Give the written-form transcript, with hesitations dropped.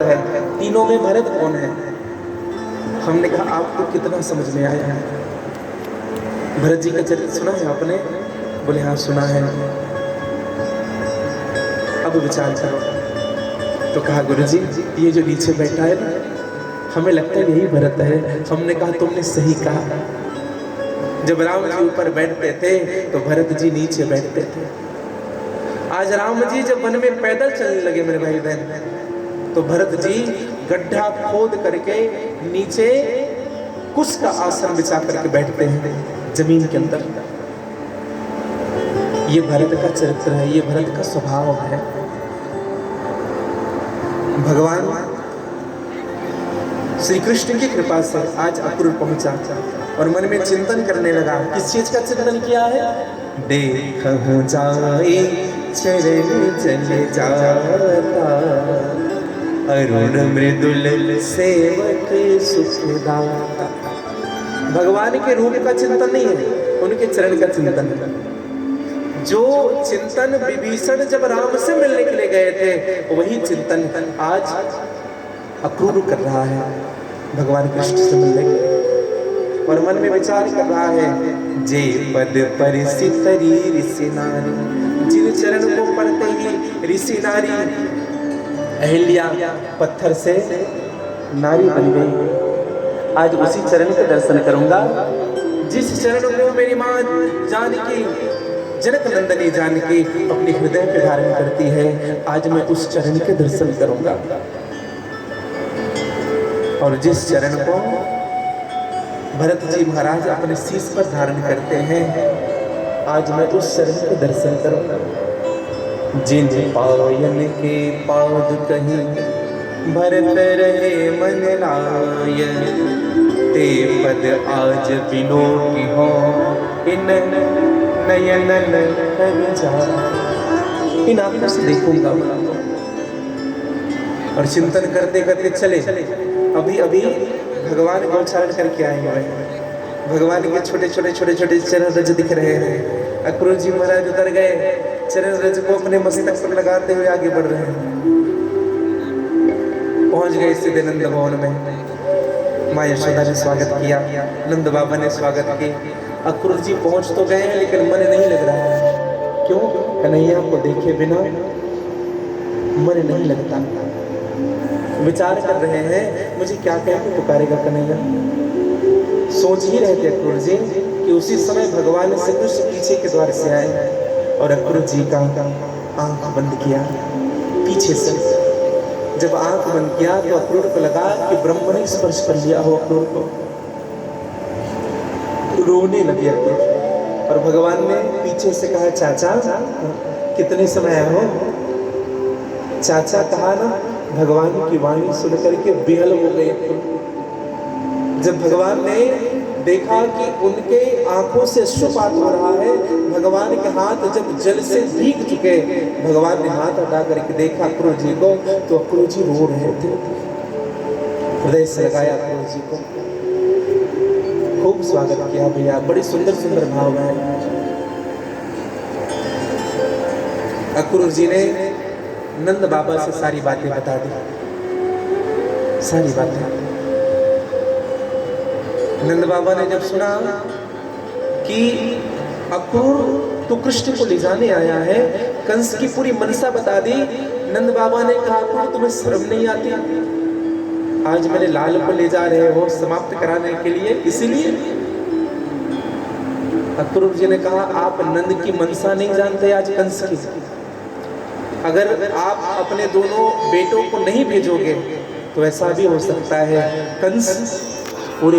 है, तीनों में भरत कौन है? हमने कहा आपको कितना समझ में आया है? भरत जी का चरित्र सुना है आपने? बोले हाँ सुना है। अब विचार करो। तो कहा गुरुजी ये जो नीचे बैठा है ना, हमें लगता है यही भरत है। हमने कहा तुमने सही कहा। जब राम जी ऊपर बैठते थे तो भरत जी नीचे बैठते थे। आज राम जी जब वन में पैदल चलने लगे मेरे भाई बहन, तो भरत जी गड्ढा खोद करके नीचे कुश का आसन बिछा करके बैठते हैं जमीन के अंदर। ये भरत का चरित्र है, ये भरत का स्वभाव है। भगवान श्री कृष्ण की कृपा से आज अक्रूर पहुंचा और मन में चिंतन करने लगा। किस चीज का चिंतन किया है? देखहु जाए चरण चले जाता, अरुण मृदुल सेवक सुखदाता। भगवान के रूप का चिंतन नहीं है, उनके चरण का चिंतन है। जो चिंतन विभीषण जब राम से मिलने के लिए गए थे, वही चिंतन आज अक्रूर कर रहा है भगवान कृष्ण से मिलने के लिए। और मन में विचार कर रहा है, जे पद परिसित ऋषि नारी, जिन चरण को पढ़ते ही ऋषि नारी अहिल्या पत्थर से नारी बन गई। आज उसी चरण के दर्शन करूंगा जिस चरण को मेरी माँ जानकी, जनक नंदनी जानकी अपने हृदय पे धारण करती है। आज मैं उस चरण के दर्शन करूंगा। और जिस चरण को भरत जी महाराज अपने शीश पर धारण करते हैं, आज मैं उस चरण के दर्शन करूंगा। जिन पायन के पाद कहीं भरत रहे मन लाय, ते पद आज बिलोकी हो इन नयन इन आंखों से देखूंगा। और चिंतन करते करते चले। अभी अभी भगवान को उच्चारण करके आएंगे। भगवान के छोटे छोटे छोटे छोटे चरण रज दिख रहे हैं। अक्रूर जी महाराज उतर गए, चरण रज को अपने मस्तक पर लगाते हुए आगे बढ़ रहे हैं। पहुंच गए सीधे नंद भवन में। माँ यशोदा ने स्वागत किया, नंद बाबा ने स्वागत किया। अक्रूर जी पहुंच तो गए हैं लेकिन मन नहीं लग रहा है। क्यों? कन्हैया को देखे बिना मन नहीं लगता। विचार कर रहे हैं मुझे क्या कह के पुकारेगा कन्हैया। सोच ही रहे थे अक्रूर जी कि उसी समय भगवान श्री कृष्ण पीछे के द्वार से आए और अक्रूर जी का आंख बंद किया पीछे से। जब आंख बंद किया तो अक्रूर को लगा कि ब्रह्म ने स्पर्श कर लिया हो अक्रूर को। रोने लगे अक्रूर। और भगवान ने पीछे से कहा, चाचा कितने समय आए हो? चाचा कहा ना, भगवान की वाणी सुन करके बेहल हो गए। जब भगवान ने देखा कि उनके आंखों से अश्रुपात हो रहा है, भगवान के हाथ जब जल से भीग चुके, भगवान ने हाथ हटा करके देखा अक्रूर जी को, तो अक्रूर जी रो रहे थे। हृदय से लगाया अक्रूर जी को, खूब स्वागत किया भैया। बड़ी सुंदर सुंदर भाव है। अक्रूर जी ने नंद बाबा से सारी बातें बता दी, सारी बातें। नंद बाबा ने जब सुना कि अक्रूर तो कृष्ण को ले जाने आया है, कंस की पूरी मनसा बता दी। नंद बाबा ने कहा, अक्रूर तुम्हें शर्म नहीं आती? आज मेरे लाल को ले जा रहे हो समाप्त कराने के लिए, इसीलिए। अक्रूर जी ने कहा, आप नंद की मनसा नहीं जानते आज कंस की। अगर आप अपने दोनों बेटों को नहीं भेजोगे तो ऐसा भी हो सकता है कंस पूरे